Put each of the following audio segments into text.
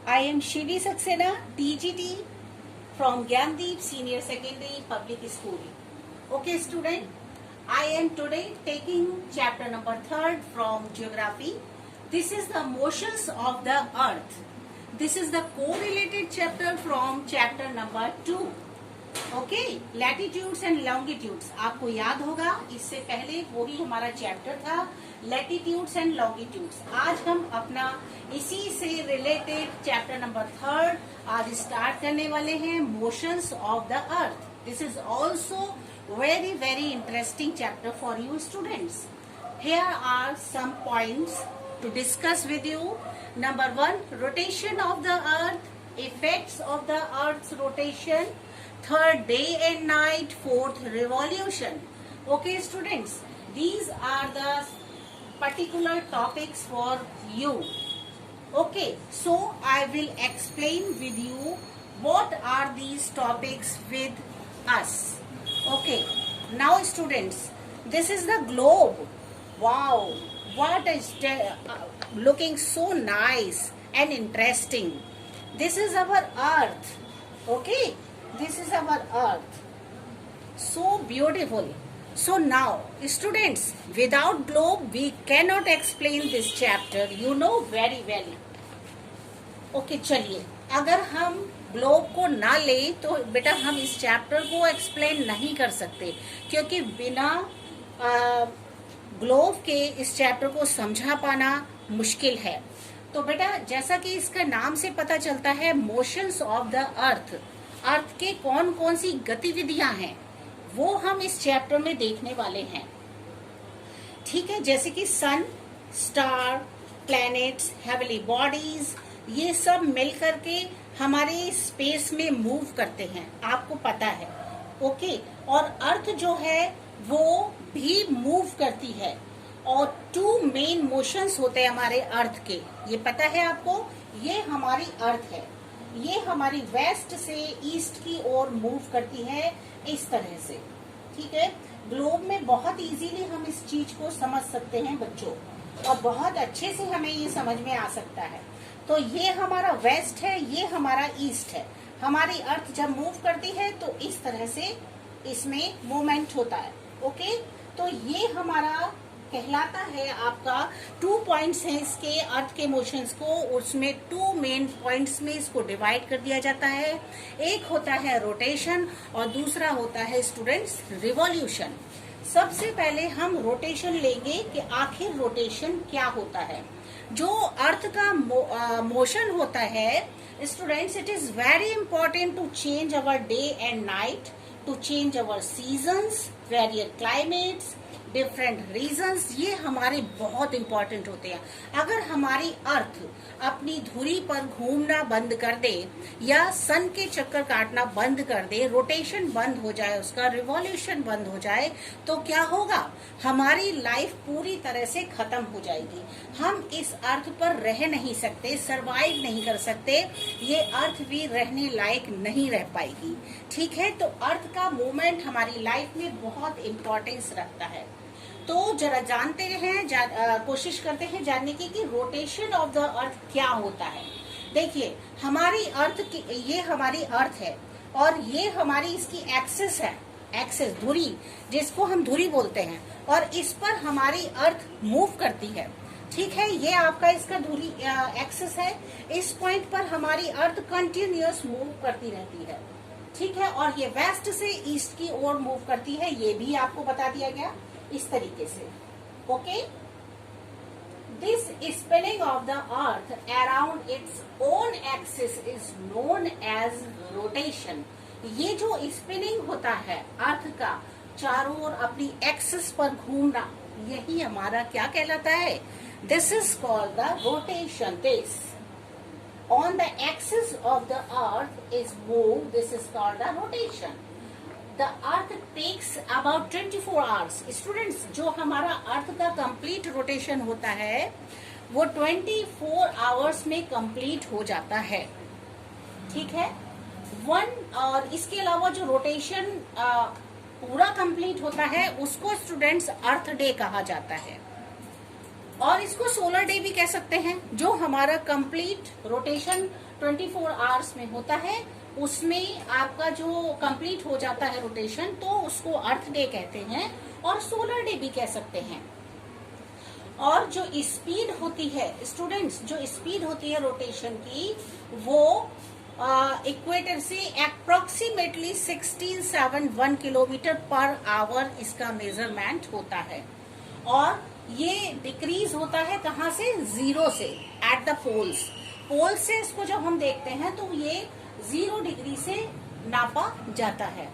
I am Shivi Saxena, TGT from Gyandeep Senior Secondary Public School. Okay, student, I am today taking chapter number 3 from Geography. This is the motions of the earth. This is the correlated chapter from chapter number 2. Okay, latitudes and longitudes आपको याद होगा, इससे पहले वही हमारा chapter था latitudes and longitudes. आज हम अपना इसी से रिलेटेड चैप्टर नंबर 3 आज स्टार्ट करने वाले हैं, motions of the earth. This is also very very interesting chapter for you students. Here are some points to discuss with you. Number 1, rotation of the earth, effects of the earth's rotation, third, day and night, fourth, revolution. Okay students, these are the particular topics for you. Okay, so I will explain with you what are these topics with us. Okay, now students, this is the globe. Wow, what is looking so nice and interesting. This is our earth. Okay, this is our earth, so beautiful. So now students, without globe we cannot explain this chapter, you know very well. Okay, चलिए, अगर हम globe को ना ले तो बेटा हम इस चैप्टर को एक्सप्लेन नहीं कर सकते, क्योंकि बिना ग्लोब के इस चैप्टर को समझा पाना मुश्किल है। तो बेटा जैसा कि इसका नाम से पता चलता है, मोशंस ऑफ द अर्थ, अर्थ के कौन कौन सी गतिविधियां हैं वो हम इस चैप्टर में देखने वाले हैं। ठीक है, जैसे कि सन, स्टार, प्लैनेट्स, हेवनली बॉडीज, ये सब मिलकर के हमारे स्पेस में मूव करते हैं, आपको पता है। ओके, और अर्थ जो है वो भी मूव करती है, और 2 मेन मोशंस होते हैं हमारे अर्थ के, ये पता है आपको। ये हमारी अर्थ है, ये हमारी वेस्ट से ईस्ट की ओर मूव करती है इस तरह से। ठीक है, ग्लोब में बहुत इजीली हम इस चीज को समझ सकते हैं बच्चों, और बहुत अच्छे से हमें ये समझ में आ सकता है। तो ये हमारा वेस्ट है, ये हमारा ईस्ट है। हमारी अर्थ जब मूव करती है तो इस तरह से इसमें मूवमेंट होता है। ओके, तो ये हमारा कहलाता है आपका 2 पॉइंट्स हैं इसके अर्थ के मोशंस को, उसमें 2 मेन पॉइंट्स में इसको डिवाइड कर दिया जाता है। एक होता है रोटेशन और दूसरा होता है स्टूडेंट्स रिवॉल्यूशन। सबसे पहले हम रोटेशन लेंगे कि आखिर रोटेशन क्या होता है। जो अर्थ का मोशन होता है students, it is very important to change our day and night, to change our seasons, various climates, different regions, ये हमारे बहुत इंपॉर्टेंट होते हैं। अगर हमारी अर्थ अपनी धुरी पर घूमना बंद कर दे या सन के चक्कर काटना बंद कर दे, रोटेशन बंद हो जाए, उसका रिवॉल्यूशन बंद हो जाए, तो क्या होगा, हमारी लाइफ पूरी तरह से खत्म हो जाएगी। हम इस अर्थ पर रह नहीं सकते, सरवाइव नहीं कर सकते, ये अर्थ भी रहने लायक नहीं रह पाएगी। ठीक है, तो अर्थ का मूवमेंट हमारी लाइफ में बहुत इंपॉर्टेंस रखता है। तो जरा जानते हैं, कोशिश करते हैं जानने की कि रोटेशन ऑफ द अर्थ क्या होता है। देखिए, हमारी अर्थ की, ये हमारी अर्थ है और ये हमारी इसकी एक्सिस है, एक्सिस धुरी, जिसको हम धुरी बोलते हैं, और इस पर हमारी अर्थ मूव करती है। ठीक है, ये आपका इसका धुरी एक्सिस है। इस पॉइंट पर हमारी अर्थ कंटिन्यूअस मूव करती रहती है। ठीक है, और ये वेस्ट से ईस्ट की ओर मूव करती है, ये भी आपको बता दिया गया इस तरीके से। Okay, this spinning of the earth around its own axis is known as rotation. ये जो स्पिनिंग होता है अर्थ का चारों ओर अपनी एक्सिस पर घूमना, यही हमारा क्या कहलाता है, this is called the rotation. This on the axis of the earth is moved, this is called the rotation. The earth takes about 24 hours. Students, जो हमारा अर्थ का कंप्लीट रोटेशन होता है वो 24 आवर्स में कंप्लीट हो जाता है। ठीक है, और इसके अलावा जो रोटेशन पूरा कंप्लीट होता है उसको स्टूडेंट्स अर्थ डे कहा जाता है। और इसको सोलर डे भी कह सकते हैं। जो हमारा कंप्लीट रोटेशन 24 आवर्स में होता है, उसमें आपका जो कंप्लीट हो जाता है रोटेशन, तो उसको अर्थ डे कहते हैं और सोलर डे भी कह सकते हैं। और जो स्पीड होती है स्टूडेंट्स, जो स्पीड होती है रोटेशन की, वो इक्वेटर से अप्रोक्सीमेटली 1671 किलोमीटर पर आवर इसका मेजरमेंट होता है। और ये डिक्रीज होता है कहाँ से? जीरो से, एट द पोल्स। पोल से इसको जब हम देखते हैं तो ये 0 डिग्री से नापा जाता है,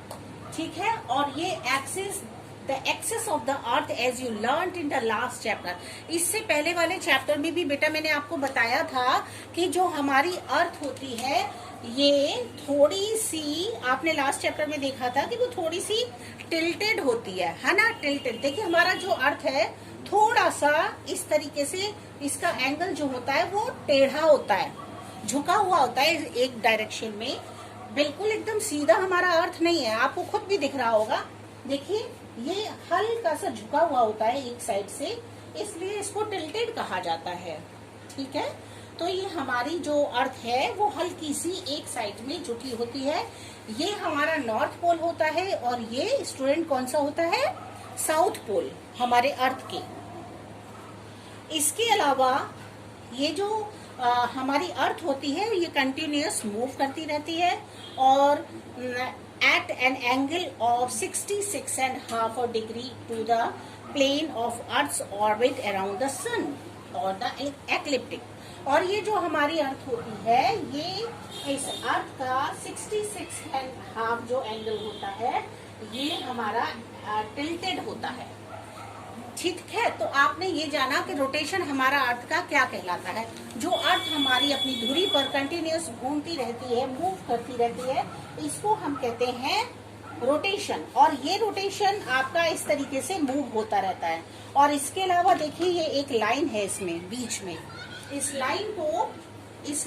ठीक है। और ये axis, the axis of the earth as you learn in the last chapter. इससे पहले वाले चैप्टर में भी बेटा मैंने आपको बताया था कि जो हमारी अर्थ होती है, ये थोड़ी सी, आपने लास्ट चैप्टर में देखा था कि वो थोड़ी सी टिल्टेड होती है ना, टिल्टेड। देखिए हमारा जो अर्थ है थोड़ा सा इस तरीके से, इसका एंगल जो होता है वो टेढ़ा होता है, झुका हुआ होता है एक डायरेक्शन में, बिल्कुल एकदम सीधा हमारा अर्थ नहीं है। आपको खुद भी दिख रहा होगा, देखिए ये हल्का सा झुका हुआ होता है एक साइड से, इसलिए इसको टिल्टेड कहा जाता है, ठीक है। तो ये हमारी जो अर्थ है वो हल्की सी एक साइड में झुकी होती है। ये हमारा नॉर्थ पोल होता है और ये स्टूडेंट कौन सा होता है? साउथ पोल हमारे अर्थ के। इसके अलावा ये जो हमारी अर्थ होती है, ये कंटिन्यूअस मूव करती रहती है और at an angle of 66.5 degree to the plane of Earth's orbit around the sun or the ecliptic। और ये जो हमारी अर्थ होती है, ये इस अर्थ का 66.5 जो एंगल होता है, ये हमारा टिल्टेड होता है, ठीक है। तो आपने ये जाना कि रोटेशन हमारा अर्थ का क्या कहलाता है। जो अर्थ हमारी अपनी धुरी पर कंटिन्यूअस घूमती रहती है, मूव करती रहती है, इसको हम कहते हैं रोटेशन। और ये रोटेशन आपका इस तरीके से मूव होता रहता है। और इसके अलावा देखिए ये एक लाइन है इसमें बीच में, इस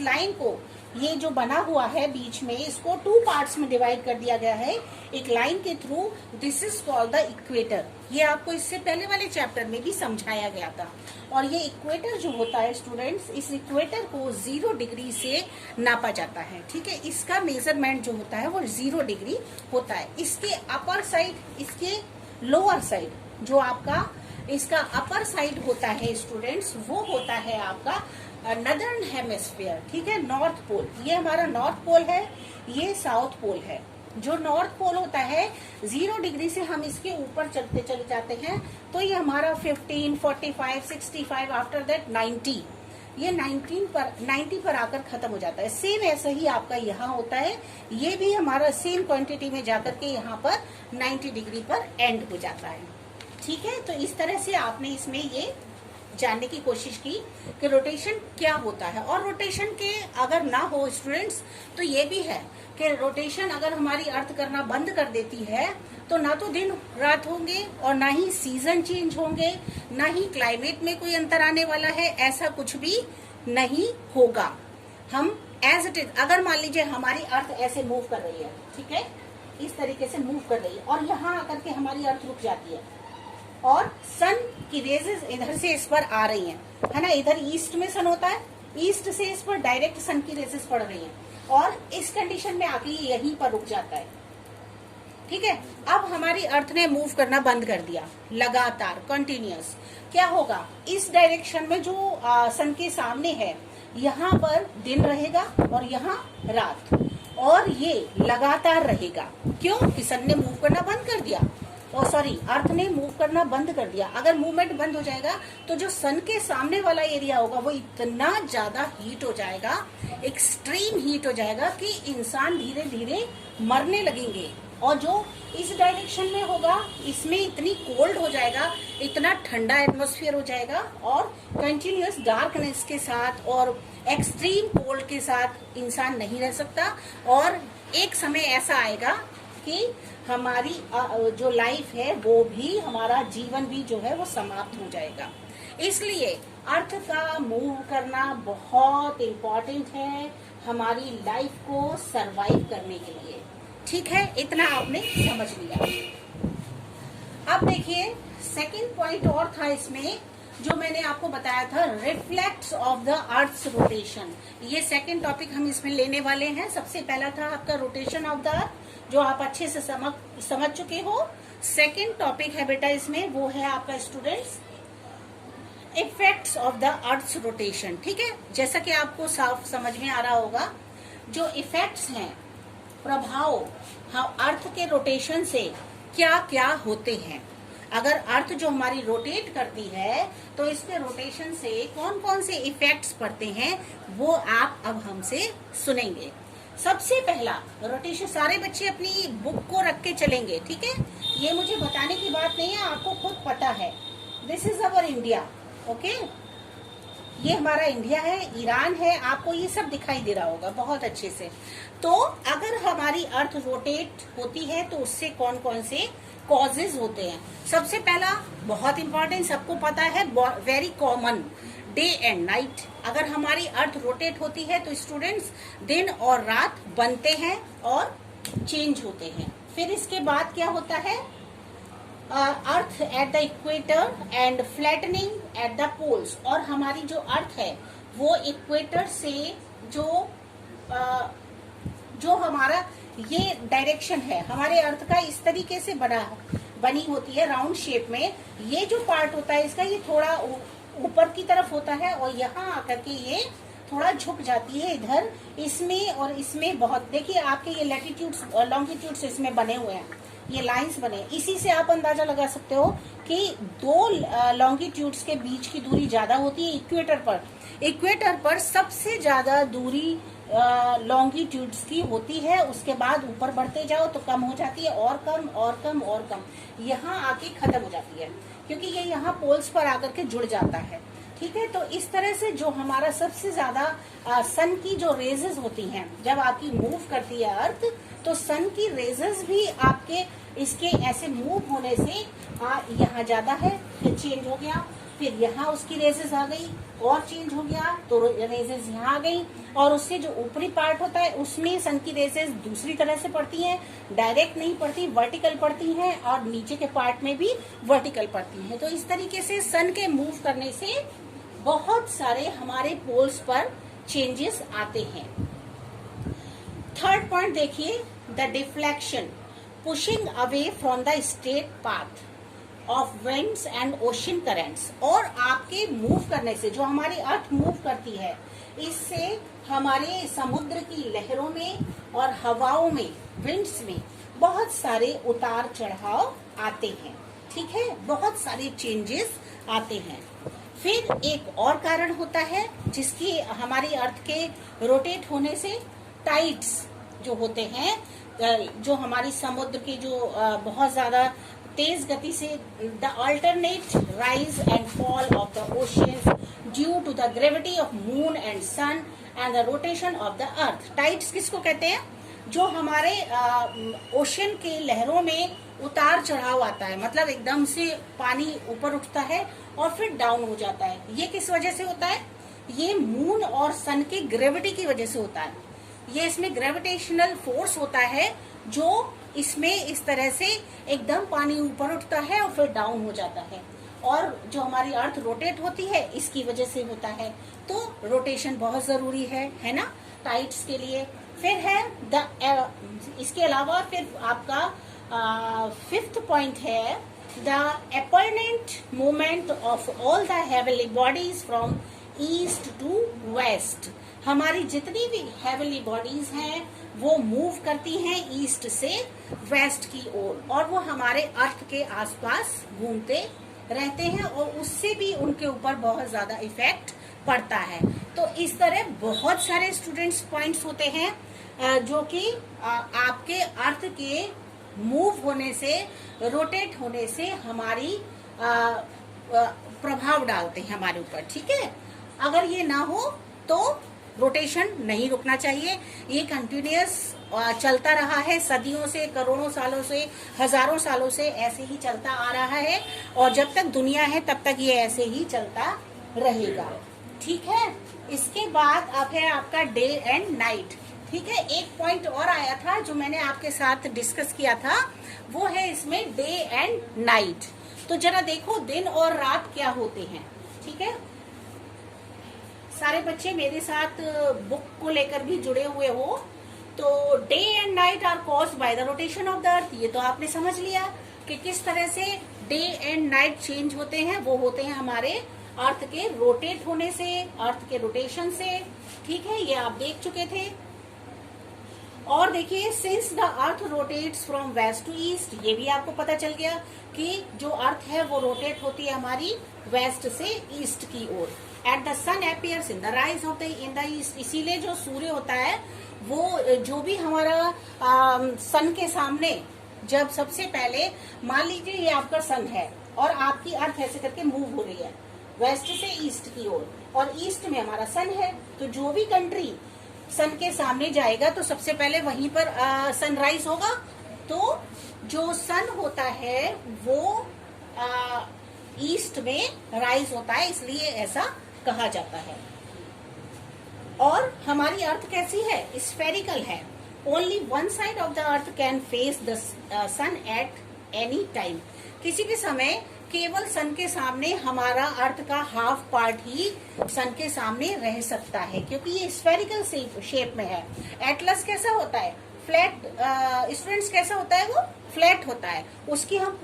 लाइन को ये जो बना हुआ है बीच में, इसको 2 पार्ट्स में डिवाइड कर दिया गया है एक लाइन के through. This is called the equator. ये आपको इससे पहले वाले चैप्टर में भी समझाया गया था। और ये इक्वेटर जो होता है स्टूडेंट्स, इस इक्वेटर को 0 डिग्री से नापा जाता है, ठीक है। इसका मेजरमेंट जो होता है वो 0 डिग्री होता है। इसके अपर साइड, इसके लोअर साइड, जो आपका इसका अपर साइड होता है स्टूडेंट्स, वो होता है आपका नदर्न हेमिस्फीयर, ठीक है, नॉर्थ पोल। ये हमारा नॉर्थ पोल है, ये साउथ पोल है। जो नॉर्थ पोल होता है, 0 डिग्री से हम इसके ऊपर चलते चले जाते हैं, तो ये हमारा 15, 45, 65, आफ्टर दैट 90, ये 90 पर आकर खत्म हो जाता है। सेम ऐसा ही आपका यहाँ होता है, ये भी हमारा सेम क्वांटिटी में जाकर के यहाँ पर 90 डिग्री पर एंड हो जाता है, ठीक है। तो इस तरह से आपने इसमें ये जानने की कोशिश की कि रोटेशन क्या होता है। और रोटेशन के अगर ना हो स्टूडेंट्स, तो ये भी है कि रोटेशन अगर हमारी अर्थ करना बंद कर देती है, तो ना तो दिन रात होंगे और ना ही सीजन चेंज होंगे, ना ही क्लाइमेट में कोई अंतर आने वाला है, ऐसा कुछ भी नहीं होगा। हम एज इट इज, अगर मान लीजिए हमारी अर्थ ऐसे मूव कर रही है, ठीक है, इस तरीके से मूव कर रही है, और यहाँ आकर के हमारी अर्थ रुक जाती है और सन की रेजेस इधर से इस पर आ रही हैं, है ना। इधर ईस्ट में सन होता है, ईस्ट से इस पर डायरेक्ट सन की रेजेस पड़ रही हैं और इस कंडीशन में आके यहीं पर रुक जाता है, ठीक है। अब हमारी अर्थ ने मूव करना बंद कर दिया लगातार, कंटिन्यूअस। क्या होगा? इस डायरेक्शन में जो सन के सामने है, यहाँ पर दिन रहेगा और यहाँ रात, और ये लगातार रहेगा। क्यों? कि सन ने मूव करना बंद कर दिया, अर्थ ने मूव करना बंद कर दिया। अगर मूवमेंट बंद हो जाएगा तो जो सन के सामने वाला एरिया होगा वो इतना ज्यादा हीट हो जाएगा, एक्सट्रीम हीट हो जाएगा कि इंसान धीरे धीरे मरने लगेंगे। और जो इस डायरेक्शन में होगा, इसमें इतनी कोल्ड हो जाएगा, इतना ठंडा एटमॉस्फेयर हो जाएगा, और कंटिन्यूअस डार्कनेस के साथ और एक्सट्रीम कोल्ड के साथ इंसान नहीं रह सकता। और एक समय ऐसा आएगा कि हमारी जो लाइफ है, वो भी, हमारा जीवन भी जो है वो समाप्त हो जाएगा। इसलिए अर्थ का मूव करना बहुत इम्पोर्टेंट है हमारी लाइफ को सरवाइव करने के लिए, ठीक है। इतना आपने समझ लिया। अब देखिए सेकंड पॉइंट और था इसमें, जो मैंने आपको बताया था reflects of the earth's rotation, ये सेकंड टॉपिक हम इसमें लेने वाले हैं। सबसे पहला था आपका रोटेशन ऑफ द अर्थ, जो आप अच्छे से समझ चुके हो। सेकंड टॉपिक है बेटा इसमें, वो है आपका students effects of the earth's rotation. ठीक है, जैसा कि आपको साफ समझ में आ रहा होगा, जो इफेक्ट्स हैं, प्रभाव अर्थ के रोटेशन से क्या क्या होते हैं। अगर अर्थ जो हमारी रोटेट करती है तो इसके रोटेशन से कौन कौन से इफेक्ट्स पड़ते हैं वो आप अब हमसे सुनेंगे। सबसे पहला रोटेशन, सारे बच्चे अपनी बुक को रख के चलेंगे, ठीक है, ये मुझे बताने की बात नहीं है, आपको खुद पता है। This is our India, okay, ये हमारा इंडिया है, ईरान है, आपको ये सब दिखाई दे रहा होगा बहुत अच्छे से। तो अगर हमारी अर्थ रोटेट होती है तो उससे कौन कौन से कॉजेज होते हैं। सबसे पहला बहुत इंपॉर्टेंट, सबको पता है, very common, day and night. अगर हमारी अर्थ रोटेट होती है तो स्टूडेंट्स दिन और रात बनते हैं और चेंज होते हैं। फिर इसके बाद क्या होता है, earth at the equator and flattening at the poles. और हमारी जो अर्थ है वो इक्वेटर से जो हमारा ये डायरेक्शन है हमारे अर्थ का, इस तरीके से बनी होती है राउंड शेप में। ये जो पार्ट होता है इसका, ये थोड़ा ऊपर की तरफ होता है और यहाँ आकर के ये थोड़ा झुक जाती है इधर, इसमें और इसमें बहुत। देखिए आपके ये लैटिट्यूड्स और लॉन्गिट्यूड्स इसमें बने हुए हैं, ये लाइंस बने, इसी से आप अंदाजा लगा सकते हो कि दो लॉन्गिट्यूड्स के बीच की दूरी ज्यादा होती है इक्वेटर पर। इक्वेटर पर सबसे ज्यादा दूरी लॉन्गिट्यूड्स की होती है, उसके बाद ऊपर बढ़ते जाओ तो कम हो जाती है, और कम और कम और कम, यहाँ आके खत्म हो जाती है क्योंकि ये यहाँ पोल्स पर आकर के जुड़ जाता है। ठीक है, तो इस तरह से जो हमारा सबसे ज्यादा सन की जो रेजेस होती हैं जब आपकी मूव करती है अर्थ, तो सन की रेजेस भी आपके इसके ऐसे मूव होने से यहाँ ज्यादा है, फिर चेंज हो गया, फिर यहाँ उसकी रेजेस आ गई और चेंज हो गया तो रेजेस यहाँ आ गई, और उससे जो ऊपरी पार्ट होता है उसमें सन की रेजेस दूसरी तरह से पड़ती हैं, डायरेक्ट नहीं पड़ती, वर्टिकल पड़ती हैं, और नीचे के पार्ट में भी वर्टिकल पड़ती हैं। तो इस तरीके से सन के मूव करने से बहुत सारे हमारे पोल्स पर चेंजेस आते हैं। थर्ड पॉइंट देखिए, the deflection, pushing away from the straight path of winds and ocean currents. और आपके मूव करने से, जो हमारी अर्थ मूव करती है, इससे हमारे समुद्र की लहरों में और हवाओं में, विंड्स में बहुत सारे उतार चढ़ाव आते हैं। ठीक है, बहुत सारे चेंजेस आते हैं। फिर एक और कारण होता है जिसकी हमारी अर्थ के रोटेट होने से, टाइड्स जो होते हैं, जो हमारी समुद्र की जो बहुत ज्यादा तेज गति से, the alternate rise and fall of the oceans due to the gravity of moon and sun and the rotation of the earth. Tides किसको कहते हैं, जो हमारे ओशन के लहरों में उतार चढ़ाव आता है, मतलब एकदम से पानी ऊपर उठता है और फिर डाउन हो जाता है। ये किस वजह से होता है, ये मून और सन की ग्रेविटी की वजह से होता है। ये इसमें ग्रेविटेशनल फोर्स होता है जो इसमें इस तरह से एकदम पानी ऊपर उठता है और फिर डाउन हो जाता है, और जो हमारी अर्थ रोटेट होती है इसकी वजह से होता है। तो रोटेशन बहुत जरूरी है ना, टाइड्स के लिए। फिर है इसके अलावा फिर आपका फिफ्थ पॉइंट है the apparent movement of all the heavenly bodies from east to west. हमारी जितनी भी हेवनली बॉडीज हैं वो मूव करती हैं ईस्ट से वेस्ट की ओर, और वो हमारे अर्थ के आसपास घूमते रहते हैं, और उससे भी उनके ऊपर बहुत ज्यादा इफेक्ट पड़ता है। तो इस तरह बहुत सारे स्टूडेंट्स पॉइंट्स होते हैं जो कि आपके अर्थ के मूव होने से, रोटेट होने से हमारी प्रभाव डालते हैं हमारे ऊपर। ठीक है, अगर ये ना हो तो रोटेशन नहीं रुकना चाहिए, ये कंटिन्यूअस चलता रहा है सदियों से, करोड़ों सालों से, हजारों सालों से ऐसे ही चलता आ रहा है, और जब तक दुनिया है तब तक ये ऐसे ही चलता रहेगा। ठीक है, इसके बाद अब है आपका डे एंड नाइट। ठीक है, एक पॉइंट और आया था जो मैंने आपके साथ डिस्कस किया था, वो है इसमें डे एंड नाइट। तो जरा देखो दिन और रात क्या होते हैं। ठीक है, सारे बच्चे मेरे साथ बुक को लेकर भी जुड़े हुए हो। तो day and night are caused by the rotation of the earth, ये तो आपने समझ लिया कि किस तरह से डे एंड नाइट चेंज होते हैं। वो होते हैं हमारे अर्थ के रोटेट होने से, अर्थ के रोटेशन से। ठीक है, ये आप देख चुके थे। और देखिए, since the earth rotates from west to east, ये भी आपको पता चल गया कि जो अर्थ है वो रोटेट होती है हमारी वेस्ट से ईस्ट की ओर। At the sun appears in the rise of the in the east, इसीलिए जो सूर्य होता है वो जो भी हमारा सन के सामने, जब सबसे पहले मान लीजिए ये आपका सन है और आपकी अर्थ ऐसे करके मूव हो रही है वेस्ट से ईस्ट की ओर, और ईस्ट में हमारा सन है, तो जो भी कंट्री सन के सामने जाएगा तो सबसे पहले वहीं पर सनराइज होगा। तो जो सन होता है वो ईस्ट में राइज होता है, इसलिए ऐसा कहा जाता है। और हमारी अर्थ कैसी है? स्फेरिकल है। Only one side of the earth can face the sun at any time, किसी भी समय केवल सन के सामने हमारा अर्थ का हाफ पार्ट ही सन के सामने रह सकता है, क्योंकि ये स्फेरिकल शेप में है। एटलस कैसा होता है? फ्लैट। स्टूडेंट्स कैसा होता है? वो फ्लैट होता है। उसकी हम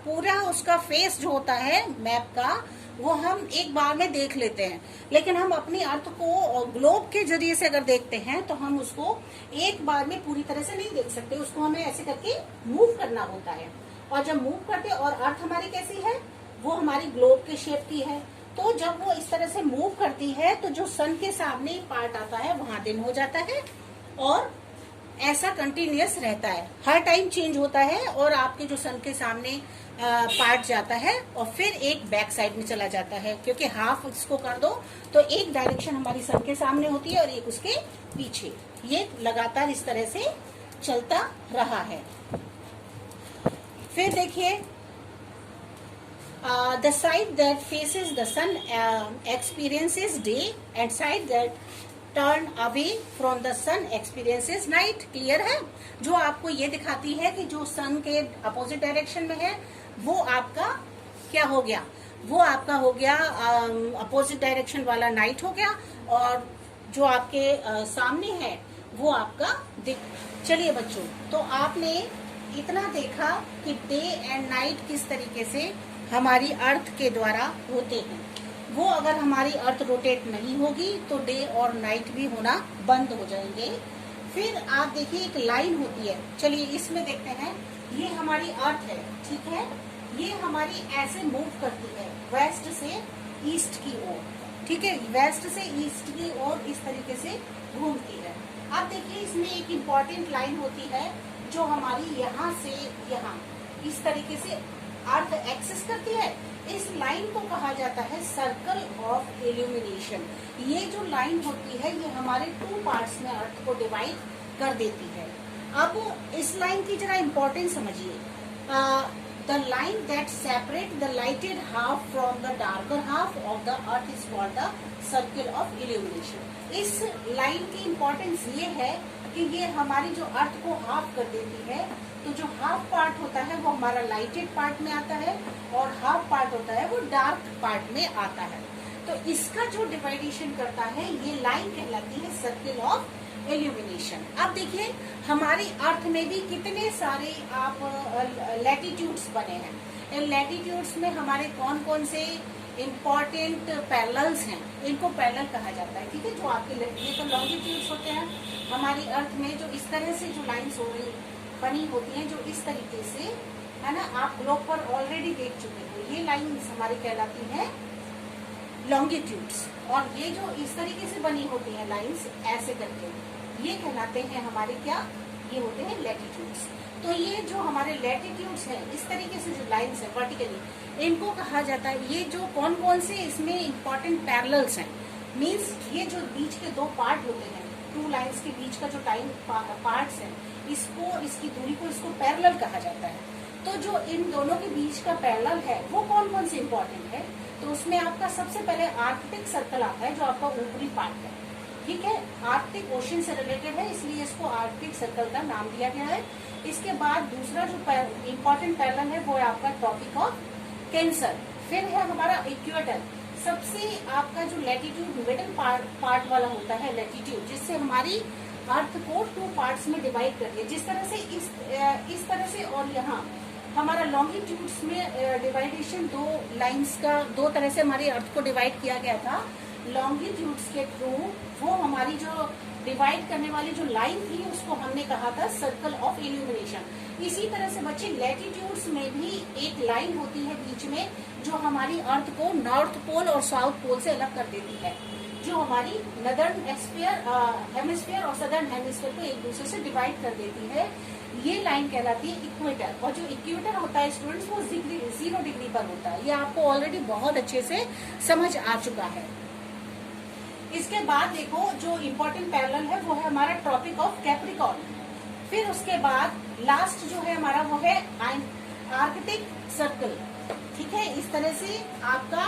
पूरा उसका फेस जो होता है मैप का, वो हम एक बार में देख लेते हैं, लेकिन हम अपनी अर्थ को ग्लोब के जरिए से अगर देखते हैं तो हम उसको एक बार में पूरी तरह से नहीं देख सकते, उसको हमें ऐसे करके मूव करना होता है। और जब मूव करते हैं, और अर्थ हमारी कैसी है? वो हमारी ग्लोब के शेप की है, तो जब वो इस तरह से मूव करती है तो जो सन के सामने पार्ट आता है वहां दिन हो जाता है, और ऐसा कंटिन्यूअस रहता है, हर टाइम चेंज होता है। और आपके जो सन के सामने पार्ट जाता है और फिर एक बैक साइड में चला जाता है, क्योंकि हाफ इसको कर दो तो एक डायरेक्शन हमारी सन के सामने होती है और एक उसके पीछे। ये लगातार इस तरह से चलता रहा है। फिर देखिए, the side that faces the sun experiences day and side that turn away from the sun experiences night. Clear है? जो आपको ये दिखाती है कि जो सन के अपोजिट डायरेक्शन में है वो आपका क्या हो गया? वो आपका हो गया अपोजिट डायरेक्शन वाला नाइट हो गया, और जो आपके सामने है वो आपका दिन। चलिए बच्चों, तो आपने इतना देखा कि डे एंड नाइट किस तरीके से हमारी अर्थ के द्वारा होते हैं। वो अगर हमारी अर्थ रोटेट नहीं होगी तो डे और नाइट भी होना बंद हो जाएंगे। फिर आप देखिए, एक लाइन होती है, चलिए इसमें देखते हैं। ये हमारी अर्थ है, ठीक है, ये हमारी ऐसे मूव करती है वेस्ट से ईस्ट की ओर, ठीक है, वेस्ट से ईस्ट की ओर इस तरीके से घूमती है। अब देखिए, इसमें एक इम्पॉर्टेंट लाइन होती है जो हमारी यहाँ से यहाँ इस तरीके से अर्थ एक्सेस करती है। इस लाइन को कहा जाता है सर्कल ऑफ इल्यूमिनेशन। ये जो लाइन होती है ये हमारे 2 पार्ट्स में अर्थ को डिवाइड कर देती है। अब इस लाइन की जरा इम्पोर्टेंस समझिए। The line that separate the lighted half from the darker half of the earth is called the circle of illumination. इस लाइन की इम्पोर्टेंस ये है कि ये हमारी जो अर्थ को हाफ कर देती है, तो जो हाफ पार्ट होता है वो हमारा लाइटेड पार्ट में आता है और हाफ पार्ट होता है वो डार्क पार्ट में आता है। तो इसका जो डिवाइडेशन करता है ये लाइन कहलाती है सर्कल ऑफ इल्यूमिनेशन। अब देखिए, हमारी अर्थ में भी कितने सारे आप लैटिट्यूड्स बने हैं। इन लैटिट्यूड्स में हमारे कौन कौन से इम्पॉर्टेंट पैरेलल्स हैं, इनको पैरेलल कहा जाता है, ठीक है। जो आपके ये तो लॉन्गिट्यूड्स होते हैं हमारी अर्थ में, जो इस तरह से जो लाइन्स हो रही बनी होती हैं, जो इस तरीके से है ना, आप ग्लोब पर ऑलरेडी देख चुके हो। ये लाइन्स हमारी कहलाती हैं लॉन्गिट्यूड्स, और ये जो इस तरीके से बनी होती हैं लाइन्स ऐसे करके, ये कहलाते हैं हमारे क्या? ये होते हैं लैटिट्यूड्स। तो ये जो हमारे लैटिट्यूड्स हैं, इस तरीके से जो लाइन्स हैं वर्टिकली, इनको कहा जाता है। ये जो कौन कौन से इसमें इम्पोर्टेंट पैरेलल्स हैं, मीन्स ये जो बीच के 2 पार्ट होते हैं, 2 लाइन्स के बीच का जो टाइम पार्ट्स हैं, इसको, इसकी दूरी को, इसको पैरेलल कहा जाता है। तो जो इन दोनों के बीच का पैरेलल है वो कौन कौन से इम्पोर्टेंट है? तो उसमें आपका सबसे पहले आर्कटिक सर्कल आता है, जो आपका ऊपरी पार्ट है, ठीक है, आर्कटिक ओशन से रिलेटेड है, इसलिए इसको आर्कटिक सर्कल का नाम दिया गया है। इसके बाद दूसरा जो इम्पोर्टेंट पैरेलल है वो है आपका ट्रॉपिक ऑफ कैंसर। फिर है हमारा इक्वेटर, सबसे आपका जो लैटिट्यूड मिडिल पार्ट वाला होता है लैटिट्यूड, जिससे हमारी अर्थ को 2 पार्ट्स में डिवाइड कर दिया। जिस तरह से इस तरह से, और यहाँ हमारा लॉन्गिट्यूड्स में डिवाइडेशन 2 लाइंस का 2 तरह से हमारी अर्थ को डिवाइड किया गया था। लॉन्गिट्यूड्स के थ्रू वो हमारी जो डिवाइड करने वाली जो लाइन थी उसको हमने कहा था सर्कल ऑफ इल्यूमिनेशन। इसी तरह से बच्चे लैटिट्यूड्स में भी एक लाइन होती है बीच में, जो हमारी अर्थ को नॉर्थ पोल और साउथ पोल से अलग कर देती है, जो हमारी नदर्न हेमिस्फीयर और सदर्न हेमिस्फीयर को एक दूसरे से डिवाइड कर देती है। ये लाइन कहलाती है इक्वेटर। और जो इक्वेटर होता है स्टूडेंट्स, वो 0 डिग्री पर होता है। ये आपको ऑलरेडी बहुत अच्छे से समझ आ चुका है। इसके बाद देखो जो इम्पोर्टेंट पैरेलल है वो है हमारा ट्रॉपिक ऑफ कैप्रिकॉर्न। फिर उसके बाद लास्ट जो है हमारा वो है आर्कटिक सर्कल। ठीक है, इस तरह से आपका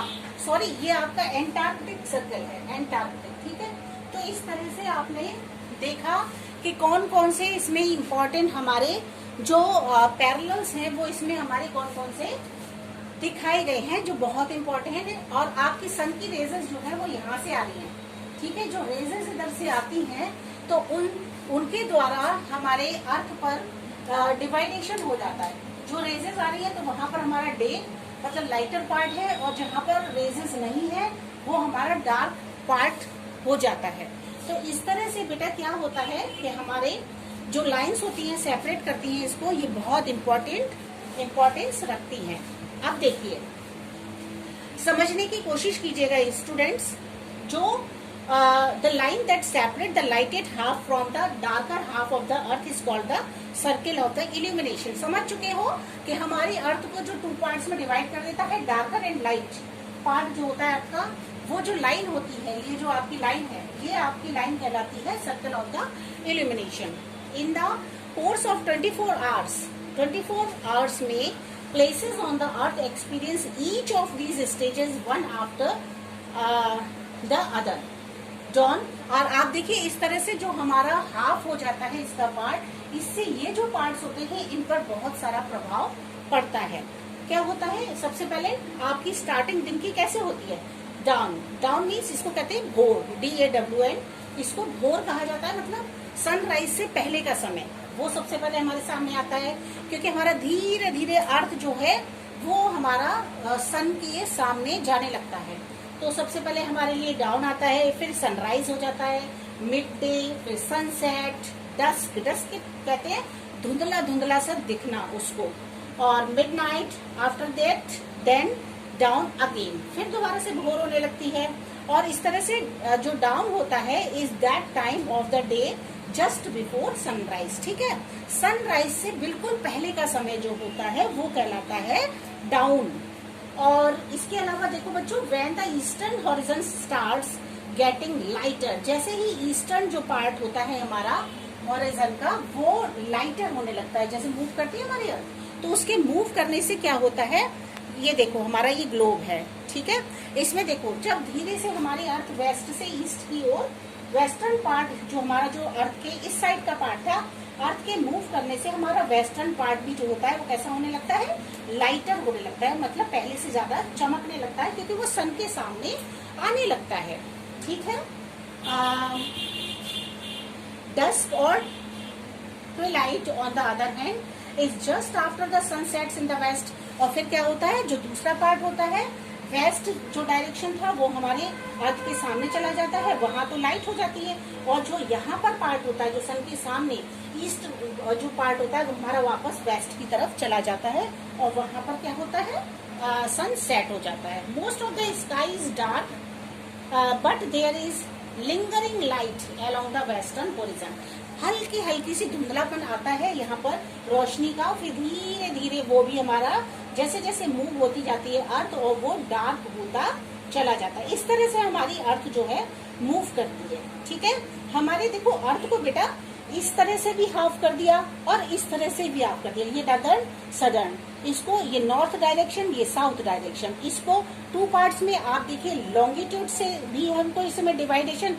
ये आपका एंटार्कटिक सर्कल है, एंटार्कटिक। ठीक है, तो इस तरह से आपने देखा कि कौन कौन से इसमें इम्पोर्टेंट हमारे जो पैरेलल्स हैं वो इसमें हमारे कौन कौन से दिखाए गए हैं जो बहुत इम्पोर्टेंट है। और आपकी सन की रेजेस जो है वो यहाँ से आ रही हैं। ठीक है, जो रेजेस इधर से आती हैं तो उनके द्वारा हमारे अर्थ पर डिवाइडेशन हो जाता है। जो रेजेस आ रही है तो वहां पर हमारा डे मतलब लाइटर पार्ट है, और जहां पर रेजेस नहीं है वो हमारा डार्क पार्ट हो जाता है। तो इस तरह से बेटा क्या होता है कि हमारे जो लाइंस होती हैं सेपरेट करती हैं इसको, ये बहुत इम्पोर्टेंस रखती हैं। अब देखिए, समझने की कोशिश कीजिएगा स्टूडेंट्स। जो the line that separate the lighted half from the darker half of the earth is called the circle of the illumination। समझ चुके हो कि हमारी अर्थ को जो 2 पार्ट्स में डिवाइड कर देता है, डार्कर एंड लाइट पार्ट जो होता है अर्थ का, वो जो लाइन होती है, ये जो आपकी लाइन है, ये आपकी लाइन कहलाती है circle of the illumination. In the course of 24 hours में places on the earth experience each of these stages one after the other dawn. और आप देखिए इस तरह से जो हमारा हाफ हो जाता है इसका पार्ट, इससे ये जो पार्ट्स होते हैं इन पर बहुत सारा प्रभाव पड़ता है। क्या होता है, सबसे पहले आपकी स्टार्टिंग दिन की कैसे होती है, डाउन मीन्स इसको कहते हैं भोर, DAWN। इसको भोर कहा जाता है, मतलब सनराइज से पहले का समय वो सबसे पहले हमारे सामने आता है, क्योंकि हमारा धीरे धीरे अर्थ जो है वो हमारा सन के सामने जाने लगता है। तो सबसे पहले हमारे लिए डाउन आता है, फिर सनराइज हो जाता है, मिड डे, फिर सनसेट, डस्क कहते हैं धुंधला धुंधला सा दिखना उसको, और midnight, after that then dawn again, फिर दोबारा से भोर होने लगती है। और इस तरह से जो डाउन होता है is that time of the day just before sunrise. ठीक है, सनराइज से बिल्कुल पहले का समय जो होता है वो कहलाता है डाउन। और इसके अलावा देखो बच्चों, when the eastern horizon starts getting lighter, जैसे ही ईस्टर्न जो पार्ट होता है हमारा हॉरिजन का वो लाइटर होने लगता है, जैसे मूव करती है हमारी अर्थ, तो उसके मूव करने से क्या होता है, ये देखो हमारा ये ग्लोब है। ठीक है, इसमें देखो जब धीरे से हमारी अर्थ वेस्ट से ईस्ट की ओर, वेस्टर्न पार्ट जो हमारा जो अर्थ के इस साइड का पार्ट था, अर्थ के मूव करने से हमारा वेस्टर्न पार्ट भी जो होता है वो कैसा होने लगता है, लाइटर होने लगता है, मतलब पहले से ज्यादा चमकने लगता है, क्योंकि वो सन के सामने आने लगता है। ठीक है, डस्क और twilight on the other hand is just after the sun sets in the west. और फिर क्या होता है, जो दूसरा पार्ट होता है वेस्ट जो डायरेक्शन था वो हमारे अर्थ के सामने चला जाता है, वहां तो लाइट हो जाती है, और जो यहाँ पर पार्ट होता है जो सन के सामने ईस्ट जो पार्ट होता है वो हमारा वापस वेस्ट की तरफ चला जाता है, और वहां पर क्या होता है, सन सेट हो जाता है। Most of the sky is dark but there is lingering light along the western horizon. हल्की सी धुंधलापन आता है यहाँ पर रोशनी का, फिर धीरे धीरे वो भी हमारा जैसे जैसे मूव होती जाती है अर्थ, और वो डार्क होता चला जाता है। इस तरह से हमारी अर्थ जो है मूव करती है। ठीक है, हमारे देखो अर्थ को बेटा इस तरह से भी हाफ कर दिया और इस तरह से भी हाफ कर दिया, ये नॉर्दर्न सदर्न, इसको ये नॉर्थ डायरेक्शन, ये साउथ डायरेक्शन, इसको 2 पार्ट्स में आप देखिए लॉन्गिट्यूड से भी हमको इसमें डिवाइडेशन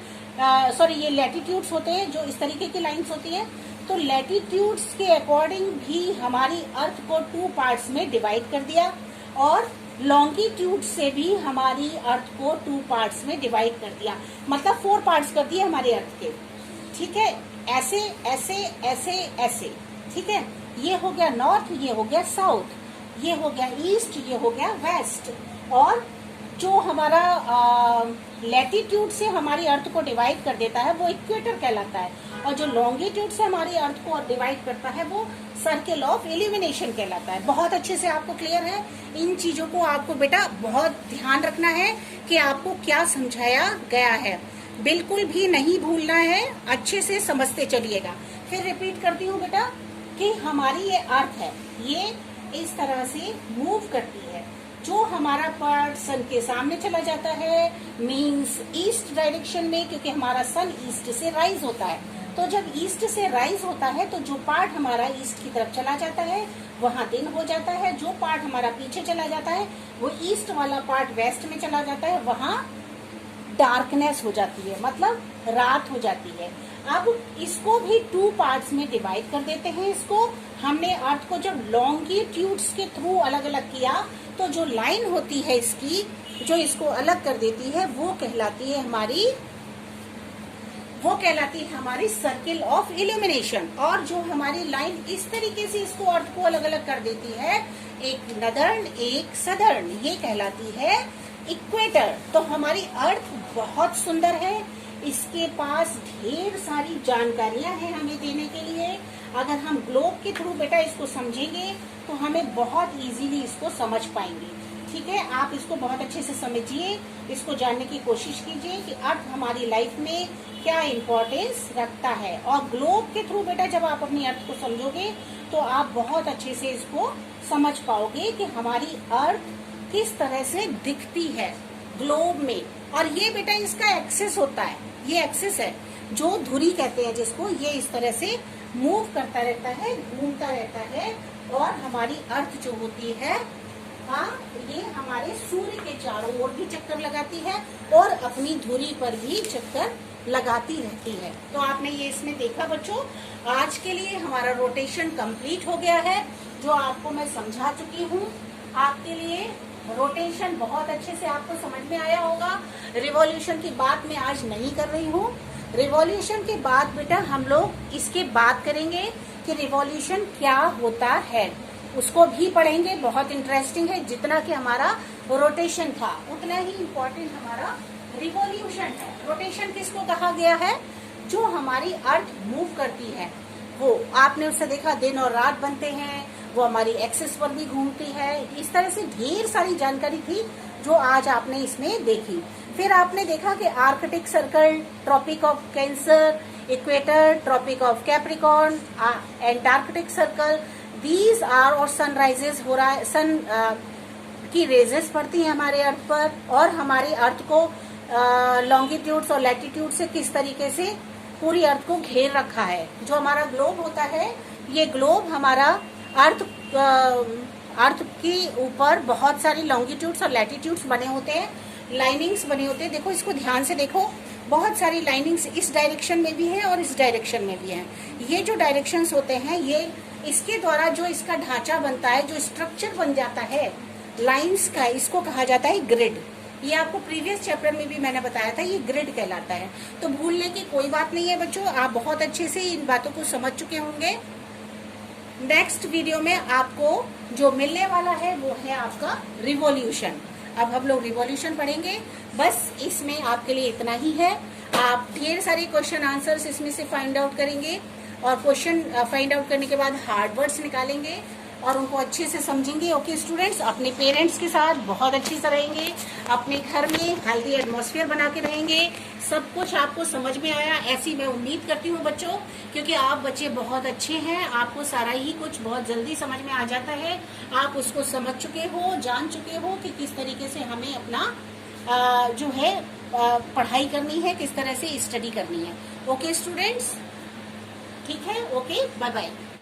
ये लैटिट्यूड्स होते हैं जो इस तरीके की लाइंस होती है, तो लैटिट्यूड्स के अकॉर्डिंग भी हमारी अर्थ को 2 पार्ट्स में डिवाइड कर दिया, और लॉन्गिट्यूड से भी हमारी अर्थ को 2 पार्ट्स में डिवाइड कर दिया, मतलब 4 पार्ट्स कर दिए हमारे अर्थ के। ठीक है, ऐसे ऐसे ऐसे ऐसे। ठीक है, ये हो गया नॉर्थ, ये हो गया साउथ, ये हो गया ईस्ट, ये हो गया वेस्ट। और जो हमारा लैटिट्यूड से हमारी अर्थ को डिवाइड कर देता है वो इक्वेटर कहलाता है, और जो लॉन्गिट्यूड से हमारी अर्थ को डिवाइड करता है वो सर्किल ऑफ इल्यूमिनेशन कहलाता है। बहुत अच्छे से आपको क्लियर है। इन चीजों को आपको बेटा बहुत ध्यान रखना है कि आपको क्या समझाया गया है, बिल्कुल भी नहीं भूलना है, अच्छे से समझते चलिएगा। फिर रिपीट करती हूँ बेटा कि हमारी ये अर्थ है, ये इस तरह से मूव करती है। जो हमारा पार्ट सन के सामने चला जाता है मीन्स ईस्ट डायरेक्शन में, क्योंकि हमारा सन ईस्ट से राइज होता है। तो जब ईस्ट से राइज होता है तो जो पार्ट हमारा ईस्ट की तरफ चला जाता है वहां दिन हो जाता है, जो पार्ट हमारा पीछे चला जाता है वो ईस्ट वाला पार्ट वेस्ट में चला जाता है, वहां डार्कनेस हो जाती है, मतलब रात हो जाती है। अब इसको भी 2 पार्ट्स में डिवाइड कर देते हैं। इसको हमने अर्थ को जब लॉन्गिट्यूड्स के थ्रू अलग अलग किया तो जो लाइन होती है इसकी, जो इसको अलग कर देती है वो कहलाती है हमारी सर्किल ऑफ इल्यूमिनेशन। और जो हमारी लाइन इस तरीके से इसको अर्थ को अलग अलग कर देती है, एक नदर्न एक सदर्न, ये कहलाती है इक्वेटर। तो हमारी अर्थ बहुत सुंदर है, इसके पास ढेर सारी जानकारियां हैं हमें देने के लिए। अगर हम ग्लोब के थ्रू बेटा इसको समझेंगे तो हमें बहुत इजीली इसको समझ पाएंगे। ठीक है, आप इसको बहुत अच्छे से समझिए, इसको जानने की कोशिश कीजिए कि अर्थ हमारी लाइफ में क्या इम्पोर्टेंस रखता है। और ग्लोब के थ्रू बेटा जब आप अपनी अर्थ को समझोगे तो आप बहुत अच्छे से इसको समझ पाओगे कि हमारी अर्थ किस तरह से दिखती है ग्लोब में। और ये बेटा इसका एक्सेस होता है, ये एक्सेस है जो धुरी कहते हैं जिसको, ये इस तरह से मूव करता रहता है, घूमता रहता है। और हमारी अर्थ जो होती है, हाँ, ये हमारे सूर्य के चारों ओर भी चक्कर लगाती है और अपनी धुरी पर भी चक्कर लगाती रहती है। तो आपने ये इसमें देखा बच्चों। आज के लिए हमारा रोटेशन कंप्लीट हो गया है, जो आपको मैं समझा चुकी हूँ। आपके लिए रोटेशन बहुत अच्छे से आपको समझ में आया होगा। रिवॉल्यूशन की बात मैं आज नहीं कर रही हूँ। रिवॉल्यूशन के बाद बेटा हम लोग इसके बात करेंगे कि रिवॉल्यूशन क्या होता है, उसको भी पढ़ेंगे। बहुत इंटरेस्टिंग है, जितना कि हमारा रोटेशन था उतना ही इम्पोर्टेंट हमारा रिवॉल्यूशन है। रोटेशन किसको कहा गया है? जो हमारी अर्थ मूव करती है, वो आपने उससे देखा दिन और रात बनते हैं, वो हमारी एक्सिस पर भी घूमती है। इस तरह से ढेर सारी जानकारी थी जो आज आपने इसमें देखी। फिर आपने देखा कि Arctic circle, tropic of Cancer, equator, tropic of Capricorn, Antarctic circle, these are, और सनराइजेस हो रहा है, सन की रेजेस पड़ती हैं हमारे अर्थ पर, और हमारी अर्थ को लॉन्गिट्यूड्स और लैटिट्यूड से किस तरीके से पूरी अर्थ को घेर रखा है। जो हमारा ग्लोब होता है, ये ग्लोब हमारा अर्थ के ऊपर बहुत सारी लॉन्गिट्यूड्स और लैटिट्यूड्स बने होते हैं, लाइनिंग्स बने होते हैं। देखो इसको ध्यान से देखो, बहुत सारी लाइनिंग्स इस डायरेक्शन में भी है और इस डायरेक्शन में भी है। ये जो डायरेक्शंस होते हैं, ये इसके द्वारा जो इसका ढांचा बनता है, जो स्ट्रक्चर बन जाता है लाइंस का, इसको कहा जाता है ग्रिड। ये आपको प्रीवियस चैप्टर में भी मैंने बताया था, ये ग्रिड कहलाता है। तो भूलने की कोई बात नहीं है बच्चों, आप बहुत अच्छे से इन बातों को समझ चुके होंगे। नेक्स्ट वीडियो में आपको जो मिलने वाला है वो है आपका रिवॉल्यूशन। अब हम लोग रिवॉल्यूशन पढ़ेंगे, बस इसमें आपके लिए इतना ही है। आप ढेर सारे क्वेश्चन आंसर्स इसमें से फाइंड आउट करेंगे, और क्वेश्चन फाइंड आउट करने के बाद हार्ड वर्ड्स निकालेंगे और उनको अच्छे से समझेंगे। ओके स्टूडेंट्स, अपने पेरेंट्स के साथ बहुत अच्छे से रहेंगे, अपने घर में हेल्दी एटमॉस्फेयर बना के रहेंगे। सब कुछ आपको समझ में आया ऐसी मैं उम्मीद करती हूँ बच्चों, क्योंकि आप बच्चे बहुत अच्छे हैं, आपको सारा ही कुछ बहुत जल्दी समझ में आ जाता है। आप उसको समझ चुके हो, जान चुके हो कि किस तरीके से हमें अपना जो है पढ़ाई करनी है, किस तरह से स्टडी करनी है। ओके स्टूडेंट्स, ठीक है, ओके, बाय बाय।